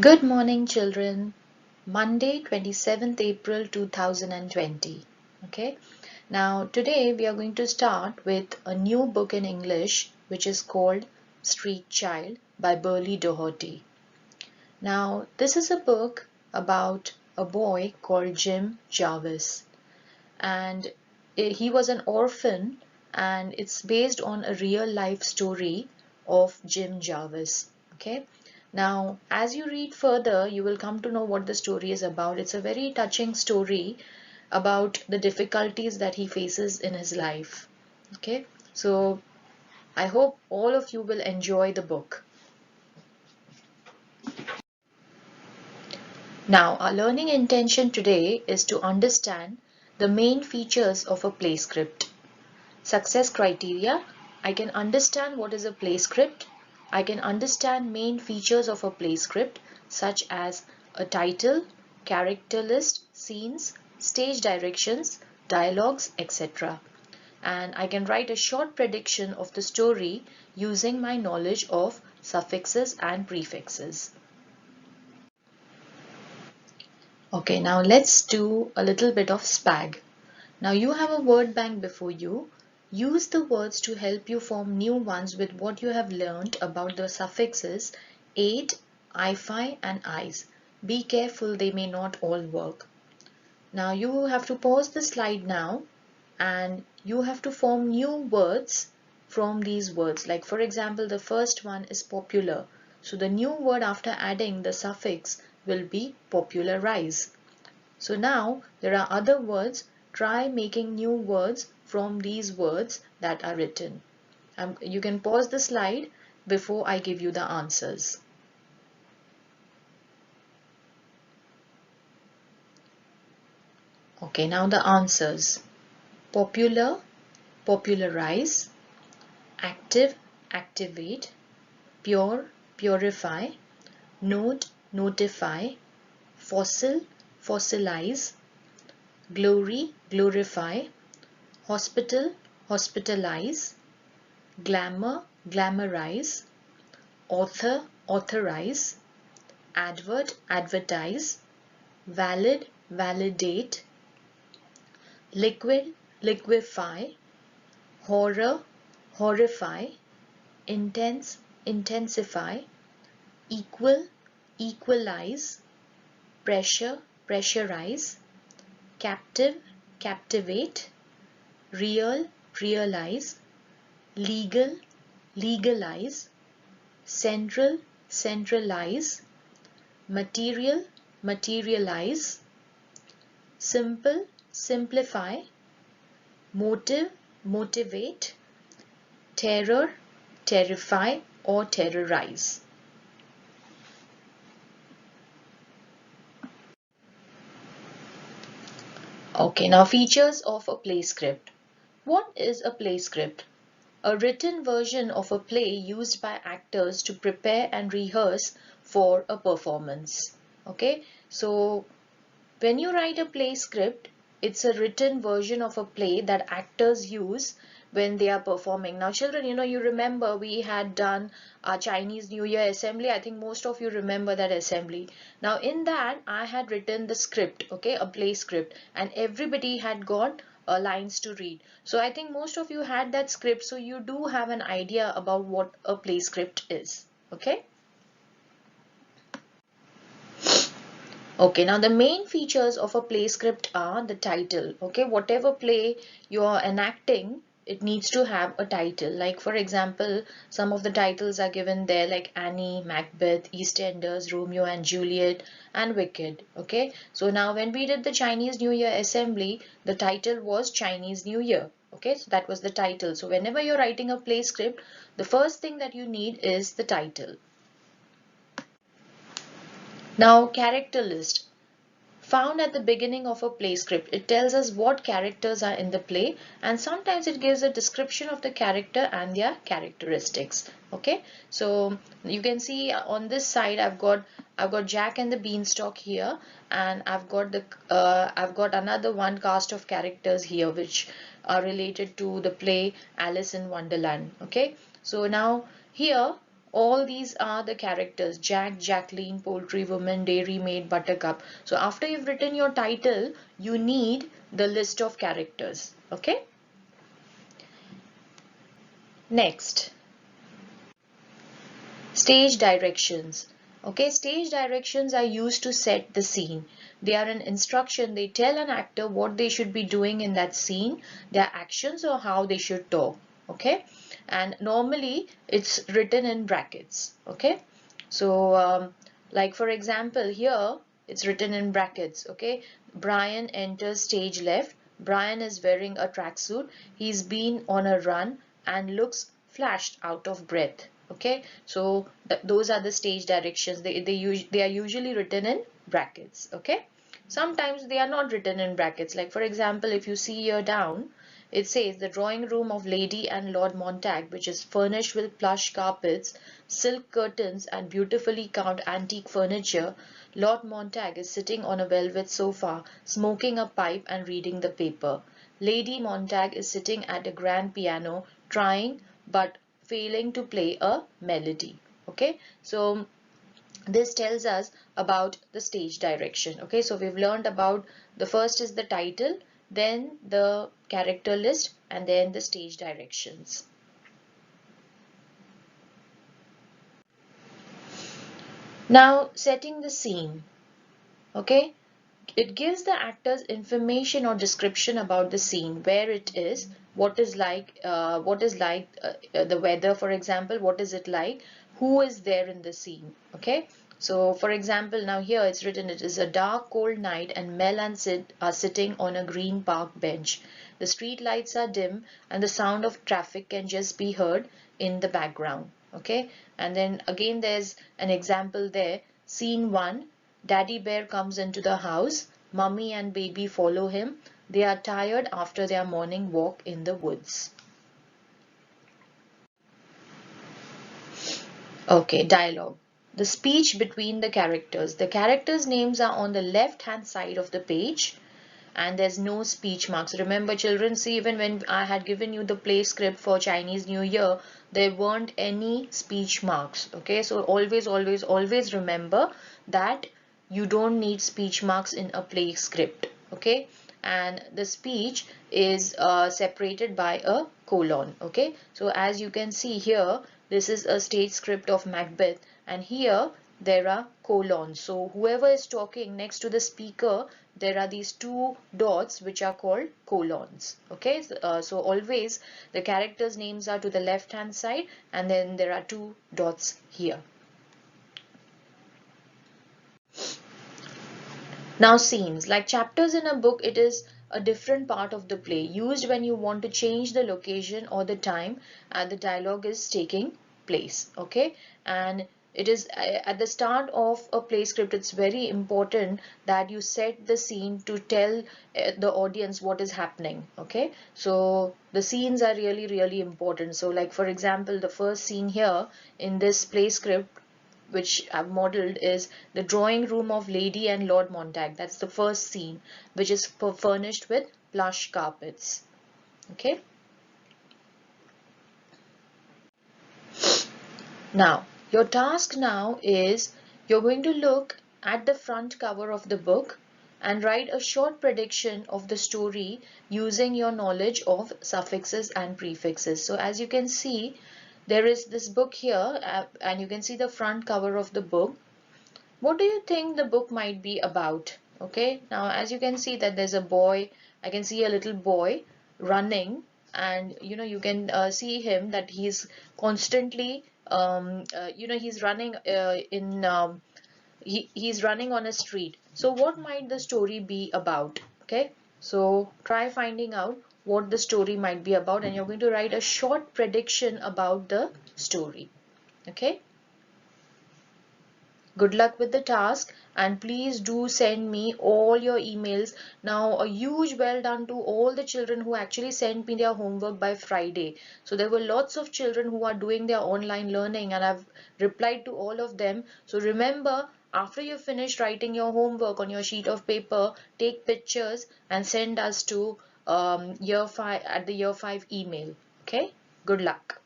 Good morning, children. Monday, 27th April 2020. Okay. Now, today we are going to start with a new book in English which is called Street Child by Burley Doherty. Now, this is a book about a boy called Jim Jarvis, and he was an orphan, and it's based on a real life story of Jim Jarvis. Okay. Now, as you read further, you will come to know what the story is about. It's a very touching story about the difficulties that he faces in his life. Okay, so I hope all of you will enjoy the book. Now, our learning intention today is to understand the main features of a play script. Success criteria: I can understand what is a play script. I can understand main features of a play script such as a title, character list, scenes, stage directions, dialogues, etc. And I can write a short prediction of the story using my knowledge of suffixes and prefixes. Okay, now let's do a little bit of Spag. Now you have a word bank before you. Use the words to help you form new ones with what you have learned about the suffixes ate, I-fi and eyes. Be careful, they may not all work. Now you have to pause the slide now and you have to form new words from these words. Like for example, the first one is popular. So the new word after adding the suffix will be popularize. So now there are other words. Try making new words from these words that are written. You can pause the slide before I give you the answers. Okay, now the answers. Popular, popularize. Active, activate. Pure, purify. Note, notify. Fossil, fossilize. Glory, glorify. Hospital, hospitalize. Glamour, glamorize. Author, authorize. Advert, advertise. Valid, validate. Liquid, liquefy. Horror, horrify. Intense, intensify. Equal, equalize. Pressure, pressurize. Captive, captivate. Real, realize. Legal, legalize. Central, centralize. Material, materialize. Simple, simplify. Motive, motivate. Terror, terrify or terrorize. Okay, now features of a play script. What is a play script? A written version of a play used by actors to prepare and rehearse for a performance. Okay, so when you write a play script, it's a written version of a play that actors use when they are performing. Now children, you remember we had done our Chinese New Year assembly. I think most of you remember that assembly. Now in that I had written the script, okay, a play script, and everybody had got lines to read. So I think most of you had that script, so you do have an idea about what a play script is, okay? Okay, now the main features of a play script are the title. Okay, whatever play you are enacting, it needs to have a title. Like for example, some of the titles are given there like Annie, Macbeth, EastEnders, Romeo and Juliet, and Wicked. Okay, so now when we did the Chinese New Year assembly, the title was Chinese New Year. Okay, so that was the title. So whenever you're writing a play script, the first thing that you need is the title. Now, character list. Found at the beginning of a play script. It tells us what characters are in the play, and sometimes it gives a description of the character and their characteristics. Okay, so you can see on this side I've got Jack and the Beanstalk here, and I've got another one cast of characters here which are related to the play Alice in Wonderland. Okay, so now here All these are the characters: Jack, Jacqueline, poultry woman, dairy maid, buttercup. So after you've written your title, you need the list of characters. Okay. Next, stage directions. Okay, stage directions are used to set the scene. They are an instruction. They tell an actor what they should be doing in that scene, their actions, or how they should talk. Okay, and normally it's written in brackets. Okay, so like for example here it's written in brackets. Okay, Brian enters stage left. Brian is wearing a tracksuit. He's been on a run and looks flashed out of breath. Okay, so those are the stage directions. They are usually written in brackets. Okay, sometimes they are not written in brackets. Like for example, if you see here down, it says the drawing room of Lady and Lord Montag, which is furnished with plush carpets, silk curtains, and beautifully carved antique furniture. Lord Montag is sitting on a velvet sofa, smoking a pipe and reading the paper. Lady Montag is sitting at a grand piano, trying but failing to play a melody. Okay, so this tells us about the stage direction. Okay, so we've learned about the first is the title, then the character list, and then the stage directions. Now, setting the scene. Okay, it gives the actors information or description about the scene, where it is, what is like the weather, for example, what is it like, who is there in the scene. Okay, so for example, now here it's written, it is a dark, cold night, and Mel and Sid are sitting on a green park bench. The street lights are dim, and the sound of traffic can just be heard in the background. Okay, and then again there's an example there. Scene 1. Daddy Bear comes into the house. Mummy and baby follow him. They are tired after their morning walk in the woods. Okay, dialogue. The speech between the characters. The characters' names are on the left-hand side of the page, and there's no speech marks. Remember children, see, even when I had given you the play script for Chinese New Year, there weren't any speech marks. Okay, so always remember that you don't need speech marks in a play script. Okay, and the speech is separated by a colon. Okay, so as you can see here, this is a stage script of Macbeth, and here there are colons. So whoever is talking next to the speaker, there are these two dots which are called colons. Okay, so always the characters' names are to the left hand side, and then there are two dots here. Now scenes, like chapters in a book, it is a different part of the play used when you want to change the location or the time and the dialogue is taking place. Okay, and it is at the start of a play script, it's very important that you set the scene to tell the audience what is happening. Okay, so the scenes are really important. So like for example, the first scene here in this play script which I've modeled is the drawing room of Lady and Lord Montag. That's the first scene, which is furnished with plush carpets. Okay. Now, your task now is you're going to look at the front cover of the book and write a short prediction of the story using your knowledge of suffixes and prefixes. So as you can see, there is this book here and you can see the front cover of the book. What do you think the book might be about? Okay, now as you can see that there's a boy, I can see a little boy running, and you can see him that he's constantly he's running he's running on a street. So what might the story be about? Okay, so try finding out what the story might be about, and you're going to write a short prediction about the story. Okay. Good luck with the task, and please do send me all your emails. Now a huge well done to all the children who actually sent me their homework by Friday. So there were lots of children who are doing their online learning and I've replied to all of them. So remember, after you finish writing your homework on your sheet of paper, take pictures and send us to year 5 at the year 5 email. Okay, good luck.